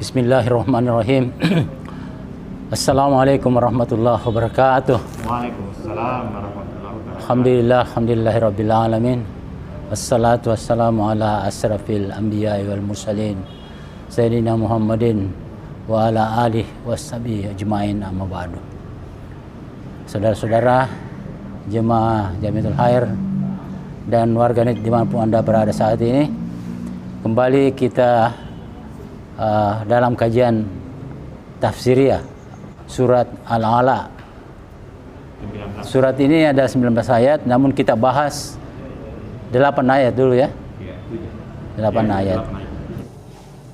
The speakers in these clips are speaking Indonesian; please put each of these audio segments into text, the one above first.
Bismillahirrahmanirrahim. Assalamualaikum warahmatullahi wabarakatuh. Waalaikumsalam warahmatullahi wabarakatuh. Alhamdulillahirabbil alamin. Wassalatu wassalamu ala asrafil anbiya'i wal mursalin sayyidina Muhammadin wa ala alihi washabihi ajmain, amma ba'du. Saudara-saudara jemaah Jamiatul Khair dan warganet dimanapun Anda berada saat ini, kembali kita dalam kajian tafsiriyah surat Al-A'la. Surat ini ada 19 ayat, namun kita bahas 8 ayat dulu ya. 8 ayat.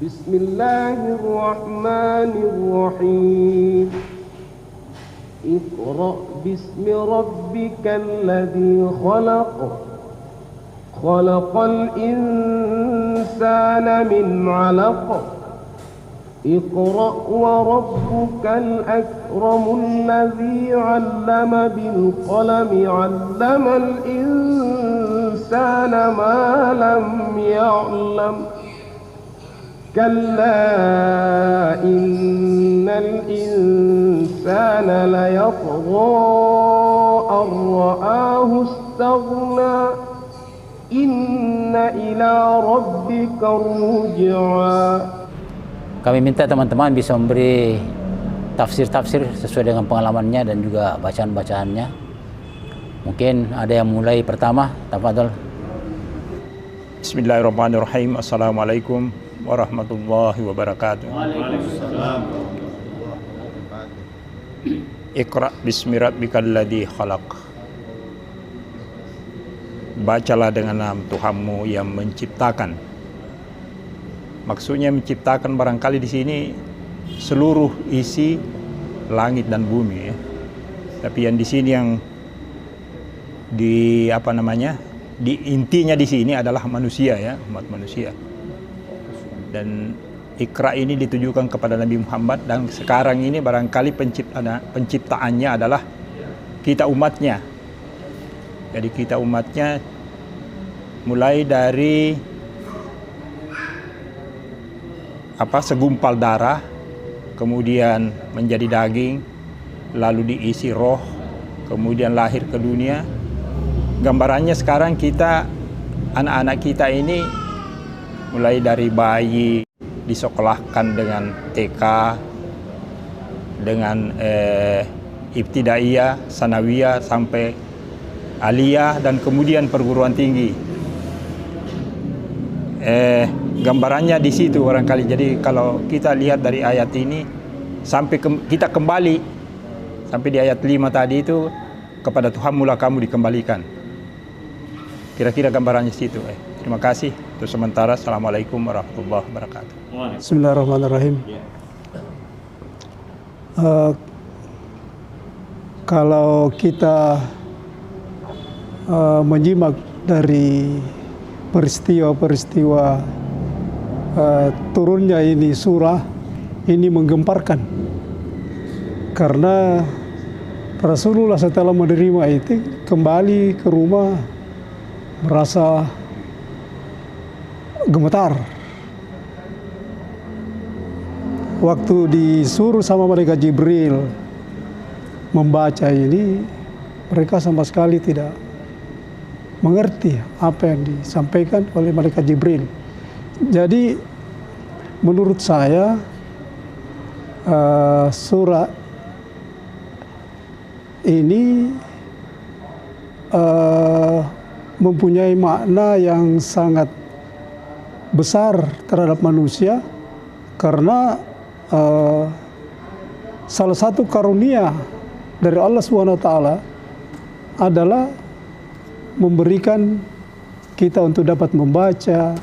Bismillahirrahmanirrahim. Iqra bismi rabbikal ladzi khalaq. Khalaqal insana min 'alaq. اقرأ وربك الأكرم الذي علم بالقلم علم الإنسان ما لم يعلم كلا إن الإنسان ليطغى أن رآه استغنى إن إلى ربك الرجعى. Kami minta teman-teman bisa memberi tafsir-tafsir sesuai dengan pengalamannya dan juga bacaan-bacaannya. Mungkin ada yang mulai pertama, tafadhol. Bismillahirrahmanirrahim. Assalamualaikum warahmatullahi wabarakatuh. Waalaikumsalam. Iqra bismi rabbikal ladzi khalaq. Bacalah dengan nama Tuhanmu yang menciptakan. Maksudnya menciptakan barangkali di sini seluruh isi langit dan bumi ya. Tapi yang di sini yang di intinya di sini adalah manusia ya, umat manusia. Dan Iqra ini ditujukan kepada Nabi Muhammad, dan sekarang ini barangkali penciptaannya adalah kita umatnya. Jadi kita umatnya mulai dari segumpal darah, kemudian menjadi daging, lalu diisi roh, kemudian lahir ke dunia. Gambarannya sekarang kita, anak-anak kita ini mulai dari bayi disekolahkan dengan TK, dengan ibtidaiyah, sanawiyah, sampai aliyah, dan kemudian perguruan tinggi. Gambarannya di situ barangkali. Jadi kalau kita lihat dari ayat ini sampai kita kembali sampai di ayat 5 tadi itu, kepada Tuhan mula kamu dikembalikan. Kira-kira gambarannya situ. Terima kasih. Untuk sementara, Assalamualaikum warahmatullahi wabarakatuh. Bismillahirrahmanirrahim. Kalau kita menyimak dari peristiwa-peristiwa turunnya ini surah ini menggemparkan, karena Rasulullah setelah menerima itu kembali ke rumah merasa gemetar. Waktu disuruh sama malaikat Jibril membaca ini, mereka sama sekali tidak mengerti apa yang disampaikan oleh malaikat Jibril. Jadi menurut saya surah ini mempunyai makna yang sangat besar terhadap manusia, karena salah satu karunia dari Allah SWT adalah memberikan kita untuk dapat membaca,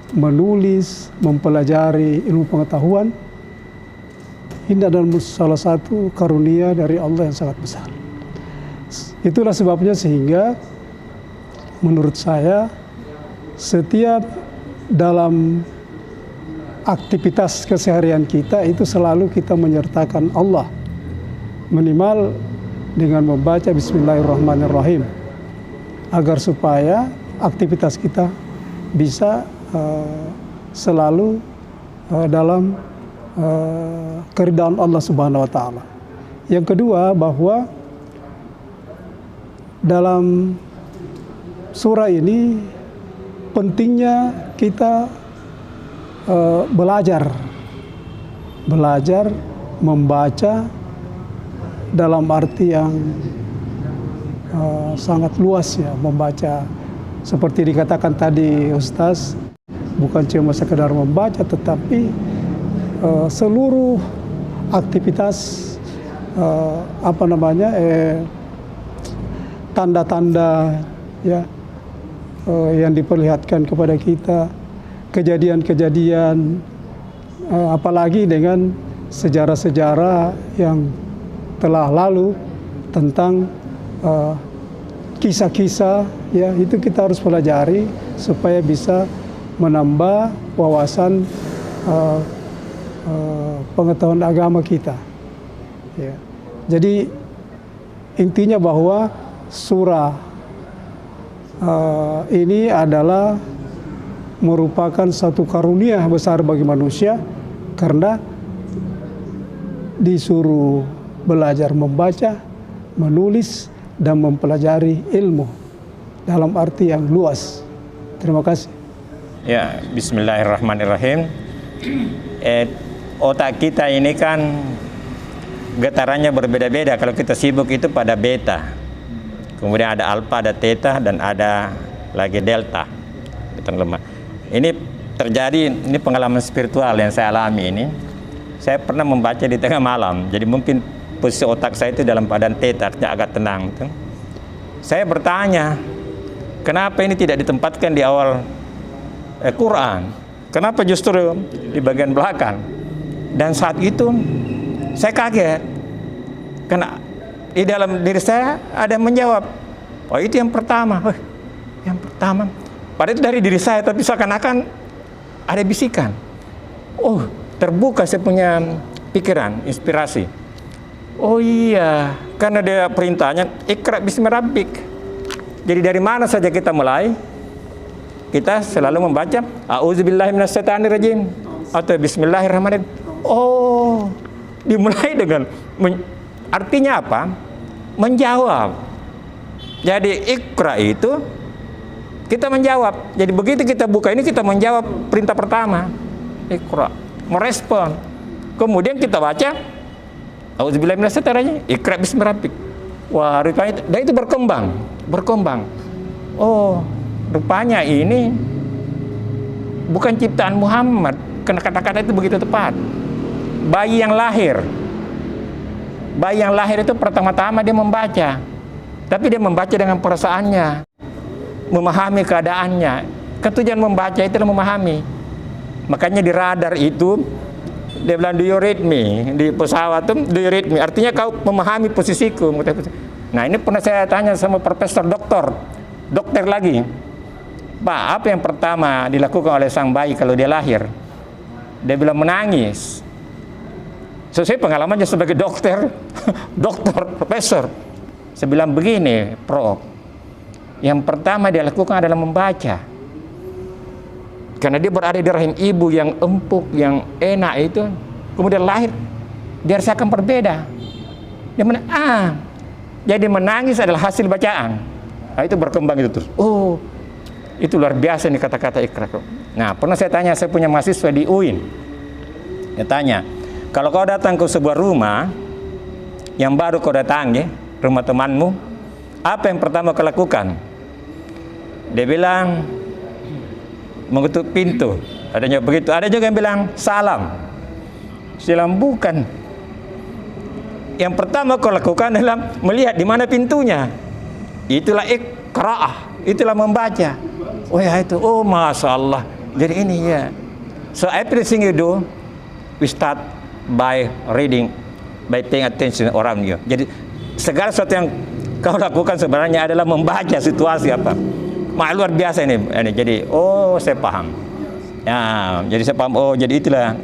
menulis, mempelajari ilmu pengetahuan. Ini adalah salah satu karunia dari Allah yang sangat besar. Itulah sebabnya sehingga menurut saya setiap dalam aktivitas keseharian kita itu selalu kita menyertakan Allah, minimal dengan membaca Bismillahirrahmanirrahim, agar supaya aktivitas kita bisa selalu dalam keridhaan Allah Subhanahu wa taala. Yang kedua, bahwa dalam surah ini pentingnya kita belajar membaca dalam arti yang sangat luas ya, membaca seperti dikatakan tadi Ustaz, bukan cuma sekedar membaca tetapi seluruh aktivitas tanda-tanda ya yang diperlihatkan kepada kita, kejadian-kejadian, apalagi dengan sejarah-sejarah yang telah lalu tentang kisah-kisah ya, itu kita harus pelajari supaya bisa menambah wawasan pengetahuan agama kita ya. Jadi intinya bahwa surah ini adalah merupakan satu karunia besar bagi manusia karena disuruh belajar membaca, menulis, dan mempelajari ilmu dalam arti yang luas. Terima kasih. Ya, bismillahirrahmanirrahim. Otak kita ini kan getarannya berbeda-beda. Kalau kita sibuk itu pada beta, kemudian ada alfa, ada theta, dan ada lagi delta, getaran lemah. Ini terjadi, ini pengalaman spiritual yang saya alami ini. Saya pernah membaca di tengah malam, jadi mungkin posisi otak saya itu dalam keadaan theta, artinya agak tenang. Saya bertanya, kenapa ini tidak ditempatkan di awal Quran? Kenapa justru di bagian belakang? Dan saat itu saya kaget, karena di dalam diri saya ada yang menjawab, oh itu yang pertama, yang pertama. Padahal itu dari diri saya, tapi seakan-akan ada bisikan. Oh, terbuka saya punya pikiran, inspirasi. Oh iya, karena dia perintahnya Iqra bismi rabbik. Jadi dari mana saja kita mulai, kita selalu membaca A'udzubillahi minasyaitonirrajim atau Bismillahirrahmanirrahim. Oh, dimulai dengan artinya apa? Menjawab. Jadi Iqra itu kita menjawab. Jadi begitu kita buka ini, kita menjawab perintah pertama, Iqra, merespon. Kemudian kita baca A'udzubillahi minasyaitonirrajim, Iqra bismi rabbik. Wah, rupanya dan itu berkembang. Oh, rupanya ini bukan ciptaan Muhammad, karena kata-kata itu begitu tepat. Bayi yang lahir itu pertama-tama dia membaca, tapi dia membaca dengan perasaannya, memahami keadaannya. Ketujuan membaca itu adalah memahami. Makanya di radar itu dia bilang, do you read me? Di pesawat itu, do you read me? Artinya kau memahami posisiku. Nah, ini pernah saya tanya sama profesor dokter lagi, Pak, apa yang pertama dilakukan oleh sang bayi kalau dia lahir? Dia bilang menangis. Sesuai pengalamannya sebagai dokter, profesor. Saya bilang begini, Prof, yang pertama dia lakukan adalah membaca. Karena dia berada di rahim ibu yang empuk, yang enak itu, kemudian lahir, dia rasakan berbeda. Jadi menangis adalah hasil bacaan. Nah, itu berkembang itu terus. Oh, itu luar biasa nih kata-kata Iqra. Nah, pernah saya tanya, saya punya mahasiswa di UIN. Saya tanya, kalau kau datang ke sebuah rumah yang baru kau datangi, rumah temanmu, apa yang pertama kau lakukan? Dia bilang mengetuk pintu. Adanya begitu. Ada juga yang bilang salam. Salam bukan. Yang pertama kau lakukan adalah melihat di mana pintunya. Itulah iqra'ah, itulah membaca. Oh ya itu, oh masya Allah. Jadi ini ya. So everything you do, we start by reading, by paying attention around you. Jadi segala sesuatu yang kau lakukan sebenarnya adalah membaca situasi apa. Luar biasa ini. Jadi oh saya paham. Ya, jadi saya paham. Oh jadi itulah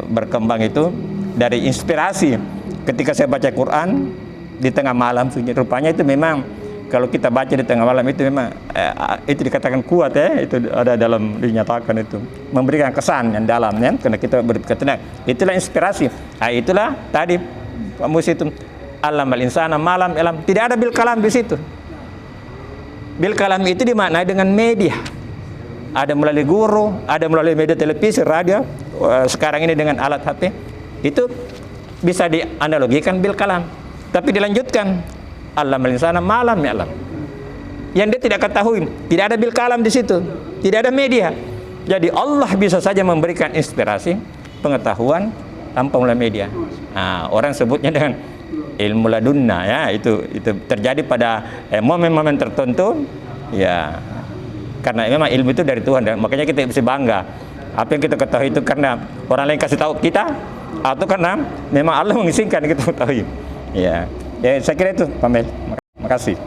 berkembang itu dari inspirasi ketika saya baca Quran di tengah malam. Rupanya itu memang kalau kita baca di tengah malam itu memang itu dikatakan kuat ya, itu ada dalam dinyatakan itu memberikan kesan yang dalam ya, karena kita berpikir tenang. Itulah inspirasi. Itulah tadi Pak Musi itu alamal insana malam alam, tidak ada bil kalam di situ. Bil kalam itu dimaknai dengan media. Ada melalui guru, ada melalui media televisi, radio, sekarang ini dengan alat HP. Itu bisa dianalogikan bil kalam. Tapi dilanjutkan alamal insana malam alam. Yang dia tidak ketahui, tidak ada bil kalam di situ, tidak ada media. Jadi Allah bisa saja memberikan inspirasi, pengetahuan tanpa melalui media. Nah, orang sebutnya dengan ilmu ladunna ya, itu terjadi pada momen-momen tertentu ya, karena memang ilmu itu dari Tuhan dan makanya kita bisa bangga. Apa yang kita ketahui itu karena orang lain kasih tahu kita atau karena memang Allah mengizinkan kita ketahui. Ya, saya kira itu Pak Mel. Makasih.